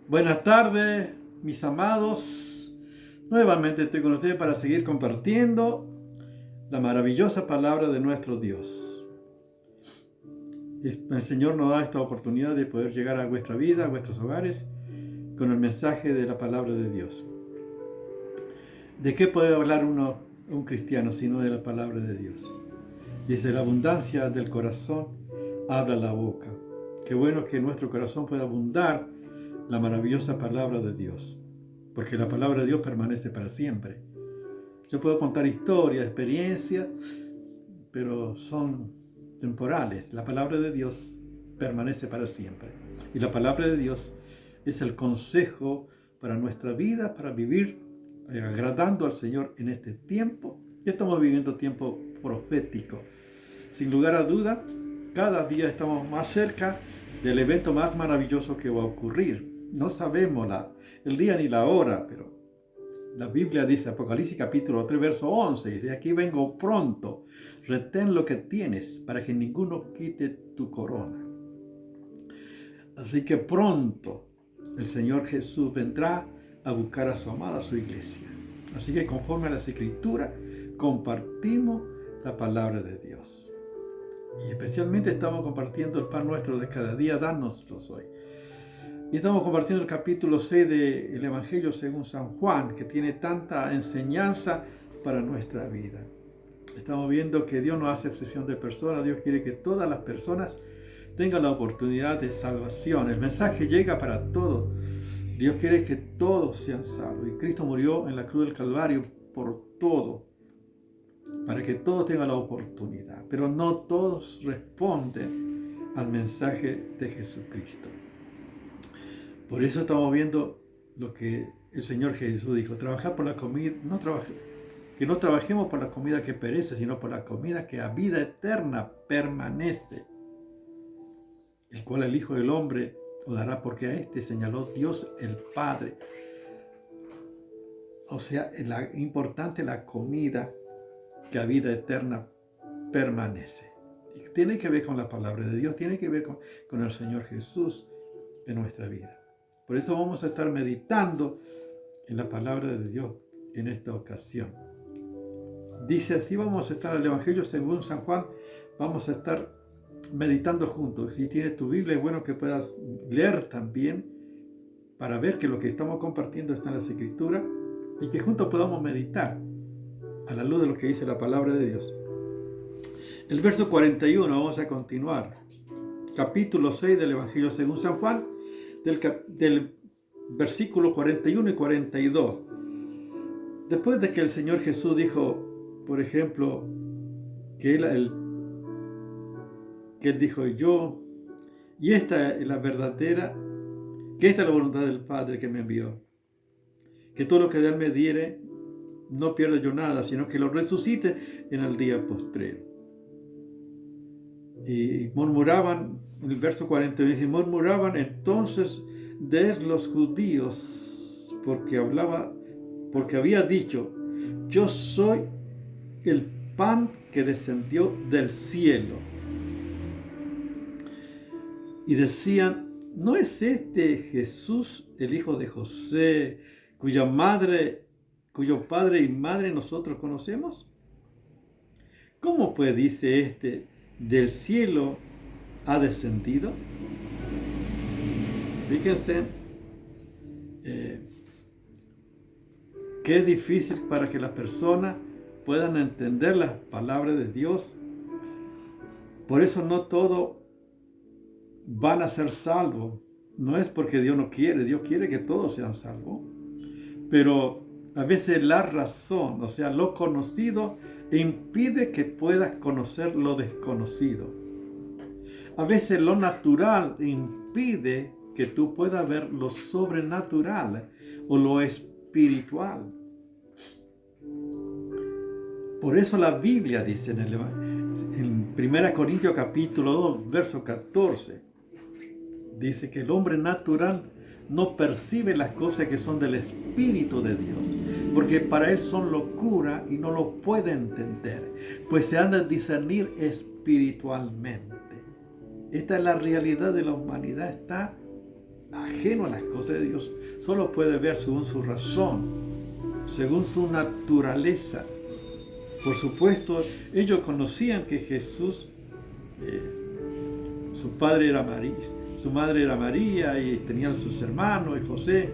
Buenas tardes, mis amados. Nuevamente estoy con ustedes para seguir compartiendo la maravillosa palabra de nuestro Dios. El Señor nos da esta oportunidad de poder llegar a vuestra vida, a vuestros hogares, con el mensaje de la palabra de Dios. ¿De qué puede hablar un cristiano sino de la palabra de Dios? Dice, la abundancia del corazón habla la boca. Qué bueno que nuestro corazón pueda abundar la maravillosa palabra de Dios, porque la palabra de Dios permanece para siempre. Yo puedo contar historias, experiencias, pero son temporales. La palabra de Dios permanece para siempre. Y la palabra de Dios es el consejo para nuestra vida, para vivir agradando al Señor en este tiempo. Estamos viviendo tiempo profético. Sin lugar a duda, cada día estamos más cerca del evento más maravilloso que va a ocurrir. No sabemos el día ni la hora, pero la Biblia dice, Apocalipsis capítulo 3, verso 11, dice, aquí vengo pronto, retén lo que tienes para que ninguno quite tu corona. Así que pronto el Señor Jesús vendrá a buscar a su amada, a su iglesia. Así que conforme a las Escrituras, compartimos la palabra de Dios. Y especialmente estamos compartiendo el pan nuestro de cada día, danoslo hoy. Y estamos compartiendo el capítulo 6 del Evangelio según San Juan, que tiene tanta enseñanza para nuestra vida. Estamos viendo que Dios no hace excepción de personas. Dios quiere que todas las personas tengan la oportunidad de salvación. El mensaje llega para todos. Dios quiere que todos sean salvos. Y Cristo murió en la cruz del Calvario por todo, para que todos tengan la oportunidad. Pero no todos responden al mensaje de Jesucristo. Por eso estamos viendo lo que el Señor Jesús dijo, trabajar por la comida, que no trabajemos por la comida que perece, sino por la comida que a vida eterna permanece, el cual el Hijo del Hombre os dará, porque a este señaló Dios el Padre. O sea, importante la comida que a vida eterna permanece. Y tiene que ver con la palabra de Dios, tiene que ver con el Señor Jesús en nuestra vida. Por eso vamos a estar meditando en la palabra de Dios en esta ocasión. Dice así, vamos a estar en el Evangelio según San Juan, vamos a estar meditando juntos. Si tienes tu Biblia, es bueno que puedas leer también para ver que lo que estamos compartiendo está en las Escrituras y que juntos podamos meditar a la luz de lo que dice la palabra de Dios. El verso 41, vamos a continuar. Capítulo 6 del Evangelio según San Juan, del versículo 41 y 42. Después de que el Señor Jesús dijo, por ejemplo, que él dijo, yo, y esta es la verdadera, que esta es la voluntad del Padre que me envió, que todo lo que de él me diere, no pierda yo nada, sino que lo resucite en el día postrero. Y murmuraban, en el verso 41, y murmuraban entonces de los judíos, porque había dicho, yo soy el pan que descendió del cielo. Y decían, ¿no es este Jesús, el hijo de José, cuyo padre y madre nosotros conocemos? ¿Cómo pues dice este, del cielo ha descendido? Fíjense que es difícil para que las personas puedan entender las palabras de Dios. Por eso no todos van a ser salvos. No es porque Dios no quiere, Dios quiere que todos sean salvos. Pero a veces la razón, o sea, lo conocido, impide que puedas conocer lo desconocido. A veces lo natural impide que tú puedas ver lo sobrenatural o lo espiritual. Por eso la Biblia dice en 1 Corintios capítulo 2, verso 14, dice que el hombre natural no percibe las cosas que son del Espíritu de Dios, porque para él son locura y no lo puede entender, pues se han de discernir espiritualmente. Esta es la realidad de la humanidad, está ajeno a las cosas de Dios, solo puede ver según su razón, según su naturaleza. Por supuesto, ellos conocían que Jesús, su padre era María, su madre era María, y tenían sus hermanos y José.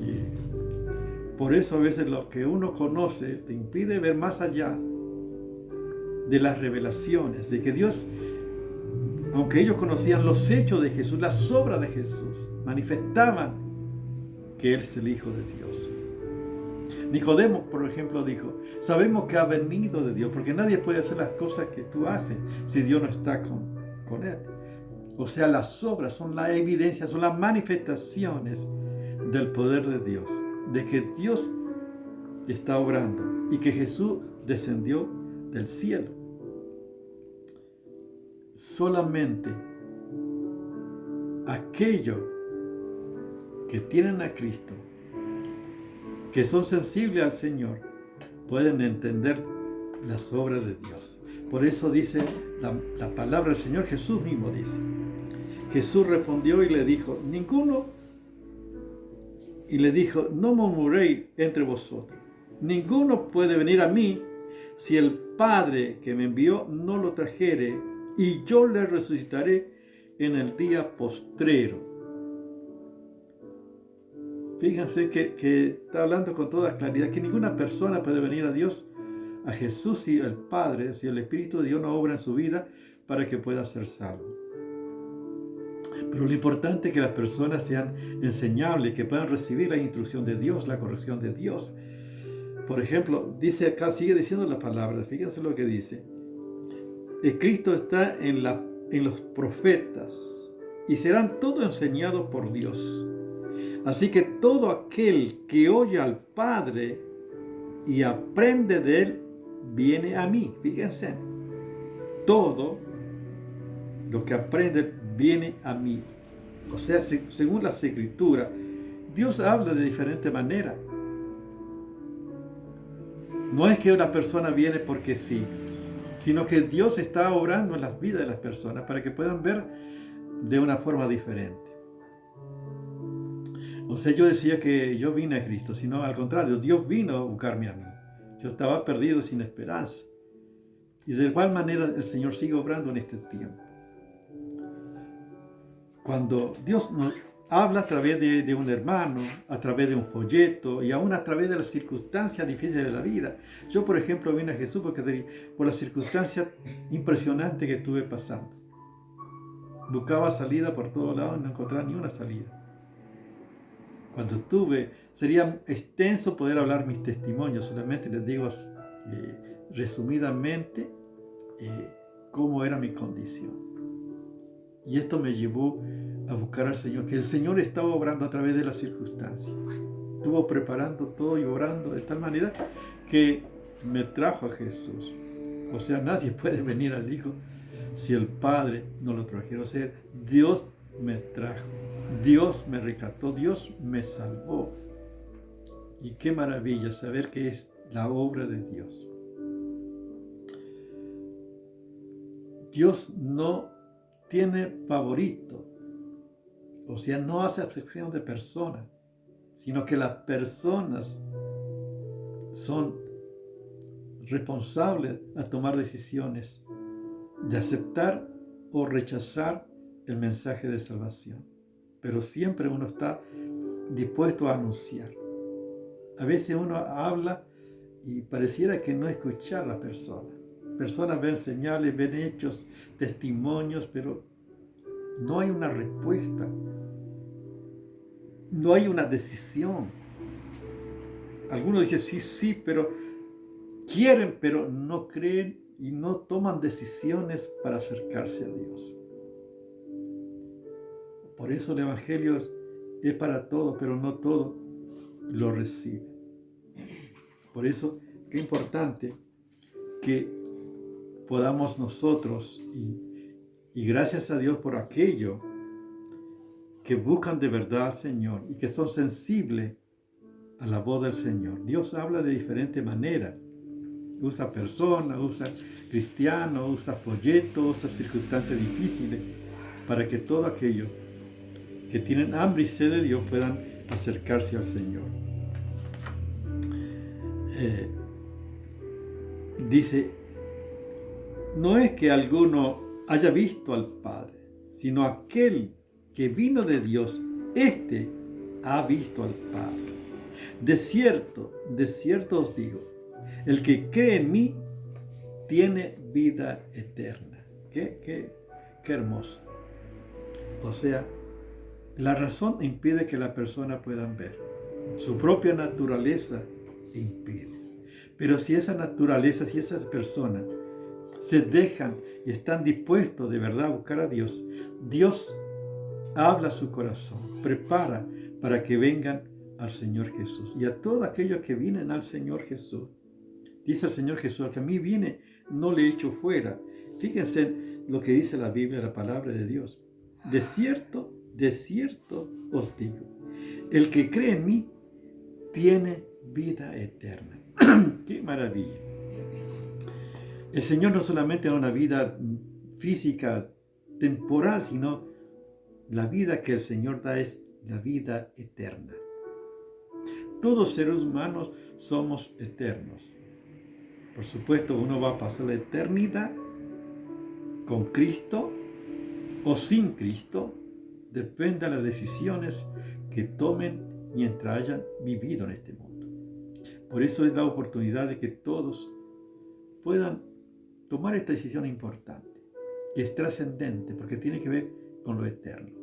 Y por eso a veces lo que uno conoce te impide ver más allá de las revelaciones, de que Dios, aunque ellos conocían los hechos de Jesús, las obras de Jesús, manifestaban que Él es el Hijo de Dios. Nicodemo, por ejemplo, dijo, sabemos que ha venido de Dios, porque nadie puede hacer las cosas que tú haces si Dios no está con él. O sea, las obras son la evidencia, son las manifestaciones del poder de Dios, de que Dios está obrando y que Jesús descendió del cielo. Solamente aquellos que tienen a Cristo, que son sensibles al Señor, pueden entender las obras de Dios. Por eso dice la palabra del Señor, Jesús mismo dice. Jesús respondió y le dijo, no murmuréis entre vosotros. Ninguno puede venir a mí si el Padre que me envió no lo trajere, y yo le resucitaré en el día postrero. Fíjense que está hablando con toda claridad que ninguna persona puede venir a Dios, a Jesús, si el Padre, si el Espíritu de Dios no obra en su vida para que pueda ser salvo. Pero lo importante es que las personas sean enseñables, que puedan recibir la instrucción de Dios, la corrección de Dios. Por ejemplo, dice acá, sigue diciendo la palabra, fíjense lo que dice. Cristo está en los profetas y serán todos enseñados por Dios. Así que todo aquel que oye al Padre y aprende de Él, viene a mí. Fíjense, todo lo que aprende viene a mí. O sea, según las Escrituras, Dios habla de diferente manera. No es que una persona viene porque sí, sino que Dios está obrando en las vidas de las personas para que puedan ver de una forma diferente. O sea, yo decía que yo vine a Cristo, sino al contrario, Dios vino a buscarme a mí. Yo estaba perdido sin esperanza. Y de igual manera el Señor sigue obrando en este tiempo. Cuando Dios nos habla a través de un hermano, a través de un folleto y aún a través de las circunstancias difíciles de la vida. Yo, por ejemplo, vine a Jesús por las circunstancias impresionantes que estuve pasando. Buscaba salida por todos lados y no encontraba ni una salida. Cuando estuve, sería extenso poder hablar mis testimonios, solamente les digo resumidamente cómo era mi condición. Y esto me llevó a buscar al Señor, que el Señor estaba obrando a través de las circunstancias. Estuvo preparando todo y obrando de tal manera que me trajo a Jesús. O sea, nadie puede venir al Hijo si el Padre no lo trajera. O sea, Dios me trajo, Dios me rescató, Dios me salvó. Y qué maravilla saber que es la obra de Dios. Dios no tiene favorito, o sea, no hace acepción de personas, sino que las personas son responsables a tomar decisiones de aceptar o rechazar el mensaje de salvación. Pero siempre uno está dispuesto a anunciar. A veces uno habla y pareciera que no escuchar a la persona. Personas ven señales, ven hechos, testimonios, pero no hay una respuesta. No hay una decisión. Algunos dicen sí, pero quieren, pero no creen y no toman decisiones para acercarse a Dios. Por eso el Evangelio es para todos, pero no todos lo reciben. Por eso, qué importante que podamos nosotros, y gracias a Dios por aquello que buscan de verdad al Señor y que son sensibles a la voz del Señor. Dios habla de diferente manera. Usa personas, usa cristianos, usa folletos, usa circunstancias difíciles. para que todos aquellos que tienen hambre y sed de Dios puedan acercarse al Señor. Dice, no es que alguno haya visto al Padre, sino aquel que vino de Dios, éste ha visto al Padre. De cierto os digo, el que cree en mí tiene vida eterna. Qué hermoso. O sea, la razón impide que la persona pueda ver. Su propia naturaleza impide. Pero si esa naturaleza, si esas personas se dejan y están dispuestos de verdad a buscar a Dios, Dios habla a su corazón, prepara para que vengan al Señor Jesús. Y a todos aquellos que vienen al Señor Jesús, dice el Señor Jesús, al que a mí viene, no le echo fuera. Fíjense lo que dice la Biblia, la palabra de Dios. De cierto os digo, el que cree en mí tiene vida eterna. ¡Qué maravilla! El Señor no solamente da una vida física, temporal, sino la vida que el Señor da es la vida eterna. Todos seres humanos somos eternos. Por supuesto, uno va a pasar la eternidad con Cristo o sin Cristo, depende de las decisiones que tomen mientras hayan vivido en este mundo. Por eso es la oportunidad de que todos puedan tomar esta decisión importante, que es trascendente, porque tiene que ver con lo eterno.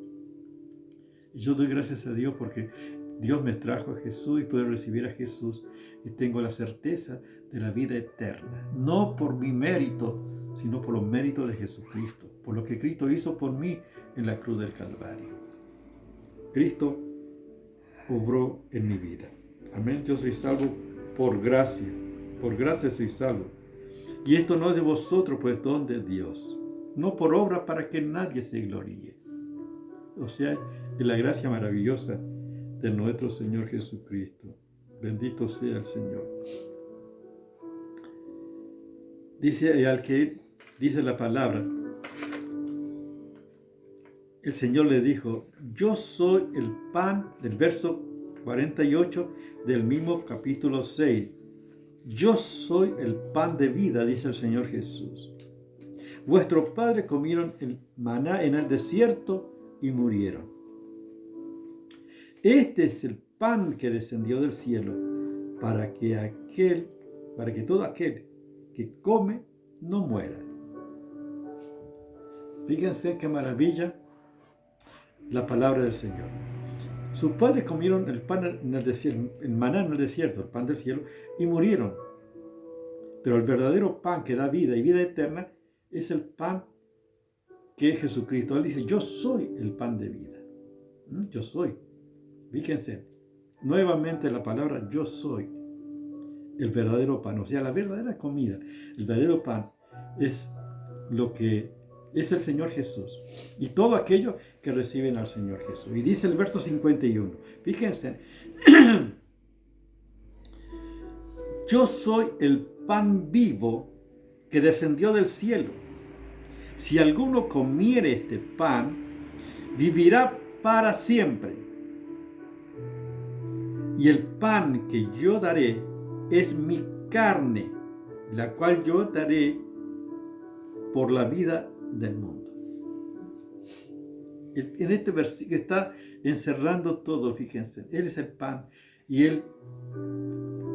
Y yo doy gracias a Dios porque Dios me trajo a Jesús y puedo recibir a Jesús y tengo la certeza de la vida eterna, no por mi mérito, sino por los méritos de Jesucristo, por lo que Cristo hizo por mí en la cruz del Calvario. Cristo obró en mi vida. Amén. Yo soy salvo por gracia soy salvo. Y esto no es de vosotros, pues don de Dios, no por obra para que nadie se gloríe. O sea, es la gracia maravillosa de nuestro Señor Jesucristo. Bendito sea el Señor. Dice al que dice la palabra, el Señor le dijo, yo soy el pan, del verso 48 del mismo capítulo 6. Yo soy el pan de vida, dice el Señor Jesús. Vuestros padres comieron el maná en el desierto y murieron. Este es el pan que descendió del cielo para que todo aquel que come no muera. Fíjense qué maravilla la palabra del Señor. Sus padres comieron el pan en el desierto, el maná en el desierto, el pan del cielo, y murieron. Pero el verdadero pan que da vida y vida eterna es el pan que es Jesucristo. Él dice, yo soy el pan de vida. Yo soy. Fíjense, nuevamente la palabra yo soy el verdadero pan, o sea, la verdadera comida. El verdadero pan es lo que es el Señor Jesús y todo aquello que reciben al Señor Jesús. Y dice el verso 51, fíjense, yo soy el pan vivo que descendió del cielo. Si alguno comiere este pan, vivirá para siempre. Y el pan que yo daré es mi carne, la cual yo daré por la vida del mundo. En este versículo está encerrando todo, fíjense. Él es el pan y Él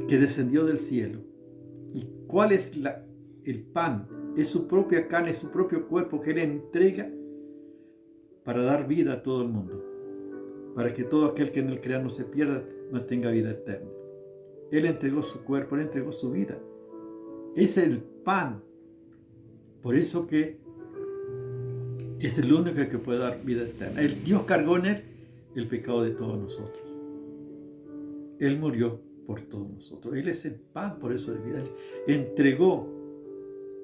que descendió del cielo. ¿Y cuál es el pan? Es su propia carne, es su propio cuerpo que Él entrega para dar vida a todo el mundo. Para que todo aquel que en Él crea no se pierda, no tenga vida eterna. Él entregó su cuerpo, Él entregó su vida. Es el pan. Por eso que es el único que puede dar vida eterna. Dios cargó en Él el pecado de todos nosotros. Él murió por todos nosotros. Él es el pan, por eso de vida. Él entregó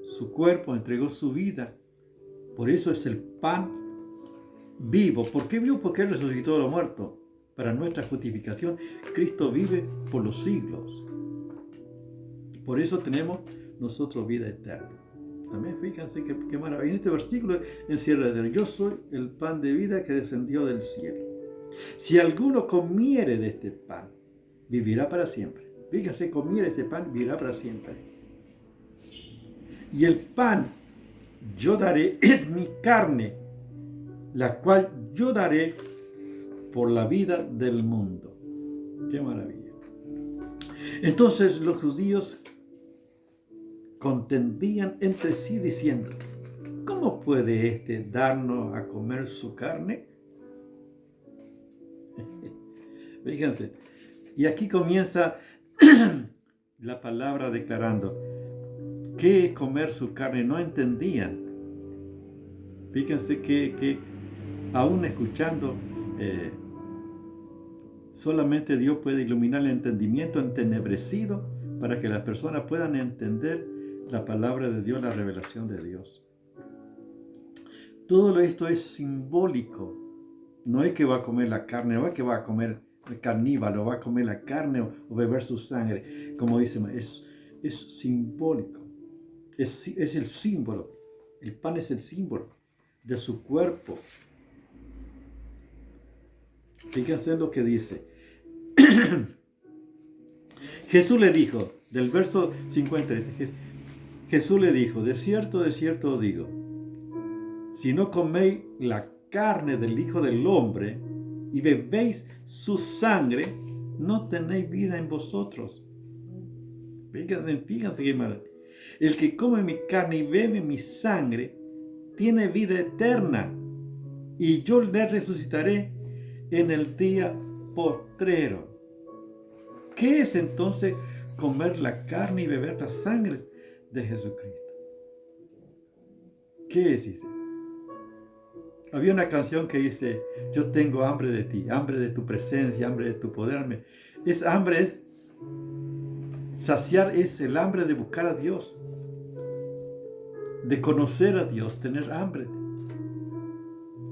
su cuerpo, entregó su vida. Por eso es el pan vivo. ¿Por qué vivo? Porque Él resucitó de los muertos. Para nuestra justificación, Cristo vive por los siglos. Por eso tenemos nosotros vida eterna. Amén. Fíjense qué maravilla. En este versículo encierra: yo soy el pan de vida que descendió del cielo. Si alguno comiere de este pan, vivirá para siempre. Fíjense, comiere este pan, vivirá para siempre. Y el pan yo daré es mi carne, la cual yo daré por la vida del mundo. ¡Qué maravilla! Entonces los judíos contendían entre sí diciendo: ¿cómo puede éste darnos a comer su carne? Fíjense, y aquí comienza la palabra declarando: ¿qué es comer su carne? No entendían. Fíjense que aún escuchando, solamente Dios puede iluminar el entendimiento entenebrecido para que las personas puedan entender la palabra de Dios, la revelación de Dios. Todo esto es simbólico. No es que va a comer la carne, no es que va a comer el carnívoro, va a comer la carne o beber su sangre. Como dice, es simbólico. Es el símbolo. El pan es el símbolo de su cuerpo. Fíjense lo que dice. Jesús le dijo, del verso 53, Jesús le dijo: de cierto os digo, si no coméis la carne del Hijo del Hombre y bebéis su sangre, no tenéis vida en vosotros. Fíjense qué maravilla. El que come mi carne y bebe mi sangre tiene vida eterna, y yo le resucitaré en el día postrero. ¿Qué es entonces comer la carne y beber la sangre de Jesucristo? ¿Qué es eso? Había una canción que dice: yo tengo hambre de ti, hambre de tu presencia, hambre de tu poder. Hambre es saciar, es el hambre de buscar a Dios, de conocer a Dios, tener hambre.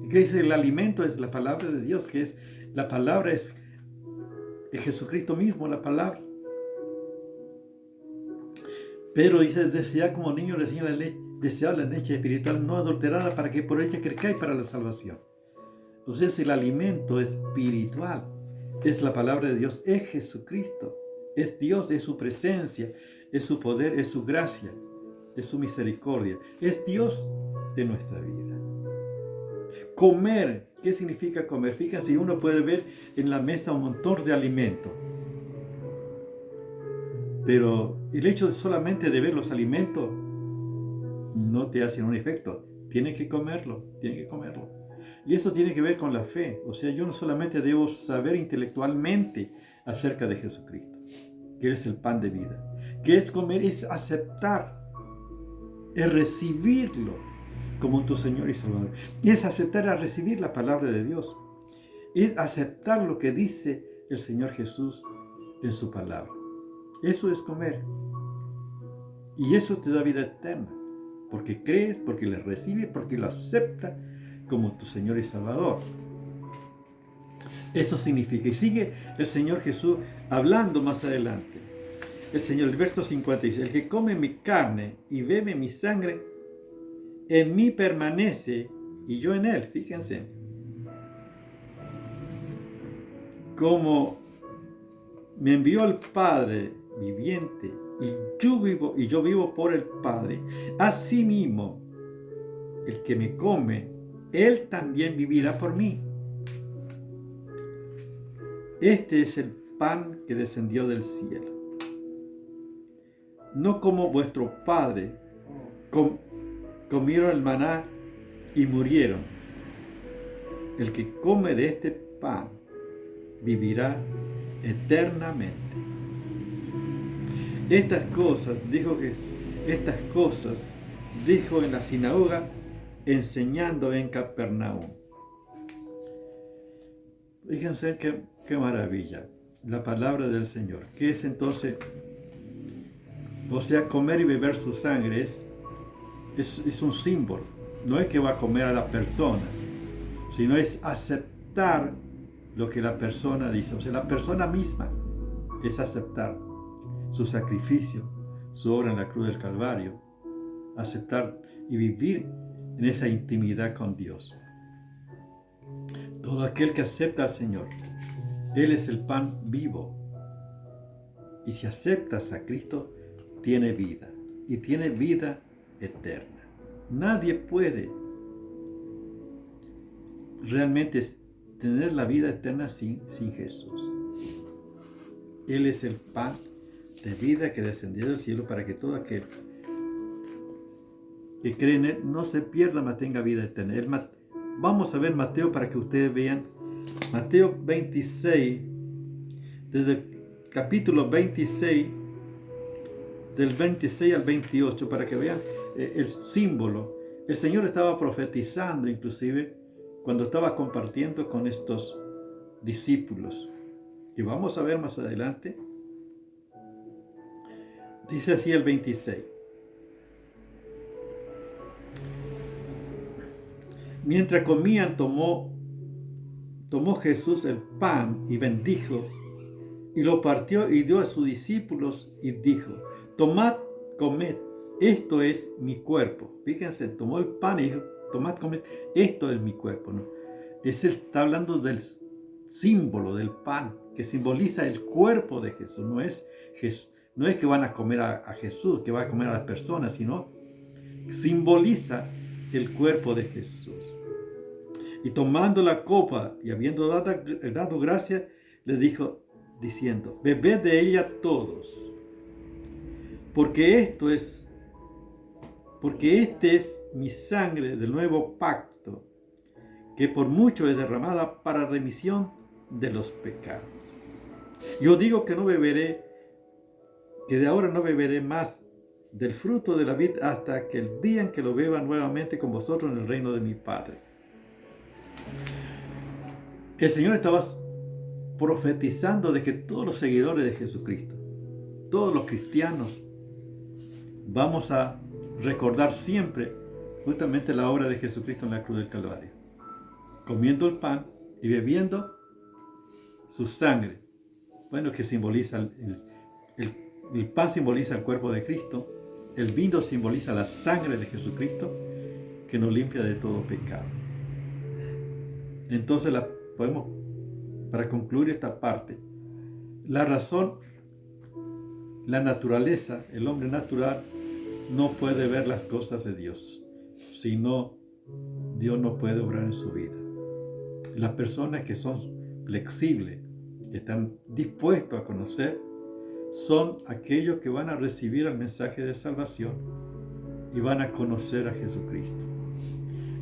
¿Y qué dice? El alimento es la palabra de Dios, que es la palabra, es Jesucristo mismo, la palabra. Pero dice: desea como niño recién la leche, desead la leche espiritual no adulterada, para que por ella crezcáis para la salvación. Entonces el alimento espiritual es la palabra de Dios, es Jesucristo, es Dios, es su presencia, es su poder, es su gracia, es su misericordia, es Dios de nuestra vida. Comer, ¿qué significa comer? Fíjense, uno puede ver en la mesa un montón de alimentos, pero el hecho de solamente de ver los alimentos no te hace un efecto. Tienes que comerlo, Y eso tiene que ver con la fe. O sea, yo no solamente debo saber intelectualmente acerca de Jesucristo, que Él es el pan de vida. Que es comer, es aceptar, es recibirlo como tu Señor y Salvador. Y es aceptar a recibir la palabra de Dios. Es aceptar lo que dice el Señor Jesús en su palabra. Eso es comer. Y eso te da vida eterna. Porque crees, porque le recibes, porque lo aceptas como tu Señor y Salvador. Eso significa. Y sigue el Señor Jesús hablando más adelante. El verso 50 dice: el que come mi carne y bebe mi sangre, en mí permanece y yo en él. Fíjense. Como me envió el Padre viviente, y yo vivo por el Padre, asimismo el que me come, él también vivirá por mí. Este es el pan que descendió del cielo. No como vuestros padres comieron el maná y murieron. El que come de este pan vivirá eternamente. Estas cosas dijo en la sinagoga, enseñando en Capernaum. Fíjense qué maravilla, la palabra del Señor. ¿Qué es entonces? O sea, comer y beber su sangre es un símbolo. No es que va a comer a la persona, sino es aceptar lo que la persona dice. O sea, la persona misma es aceptar su sacrificio, su obra en la cruz del Calvario, aceptar y vivir en esa intimidad con Dios. Todo aquel que acepta al Señor, Él es el pan vivo. Y si aceptas a Cristo, tiene vida. Y tiene vida eterna. Nadie puede realmente tener la vida eterna sin Jesús. Él es el pan de vida que descendió del cielo para que todo aquel que cree en Él no se pierda, mas tenga vida eterna. Vamos a ver Mateo para que ustedes vean. Mateo 26, desde el capítulo 26, del 26 al 28, para que vean el símbolo. El Señor estaba profetizando inclusive cuando estaba compartiendo con estos discípulos. Y vamos a ver más adelante. Dice así el 26. Mientras comían, tomó Jesús el pan y bendijo, y lo partió y dio a sus discípulos y dijo: tomad, comed, esto es mi cuerpo. Fíjense, tomó el pan y dijo: tomad, comed, esto es mi cuerpo, ¿no? Está hablando del símbolo del pan, que simboliza el cuerpo de Jesús. No es que van a comer a Jesús, que va a comer a las personas, sino simboliza el cuerpo de Jesús. Y tomando la copa y habiendo dado gracias, les dijo, diciendo: bebed de ella todos, porque este es mi sangre del nuevo pacto, que por mucho es derramada para remisión de los pecados. Yo digo que de ahora no beberé más del fruto de la vid hasta que el día en que lo beba nuevamente con vosotros en el reino de mi Padre. El Señor estaba profetizando de que todos los seguidores de Jesucristo, todos los cristianos, vamos a recordar siempre justamente la obra de Jesucristo en la cruz del Calvario, comiendo el pan y bebiendo su sangre. Bueno, que simboliza el pan simboliza el cuerpo de Cristo, el vino simboliza la sangre de Jesucristo que nos limpia de todo pecado. Entonces podemos, para concluir esta parte, la razón, la naturaleza, el hombre natural no puede ver las cosas de Dios, sino Dios no puede obrar en su vida. Las personas que son flexibles, que están dispuestos a conocer, son aquellos que van a recibir el mensaje de salvación y van a conocer a Jesucristo.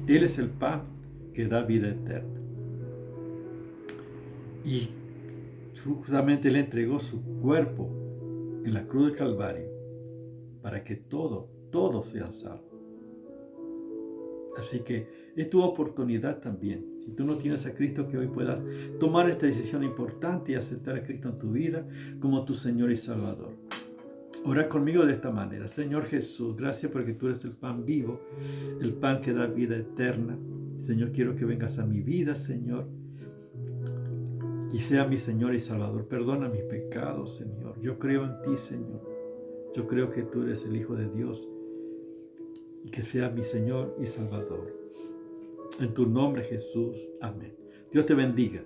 Él es el pan que da vida eterna. Y justamente Él entregó su cuerpo en la cruz del Calvario para que todos sean salvos. Así que es tu oportunidad también. Si tú no tienes a Cristo, que hoy puedas tomar esta decisión importante y aceptar a Cristo en tu vida como tu Señor y Salvador. Ora conmigo de esta manera: Señor Jesús, gracias porque tú eres el pan vivo, el pan que da vida eterna. Señor, quiero que vengas a mi vida, Señor, y sea mi Señor y Salvador. Perdona mis pecados, Señor. Yo creo en ti, Señor. Yo creo que tú eres el Hijo de Dios y que sea mi Señor y Salvador. En tu nombre, Jesús. Amén. Dios te bendiga.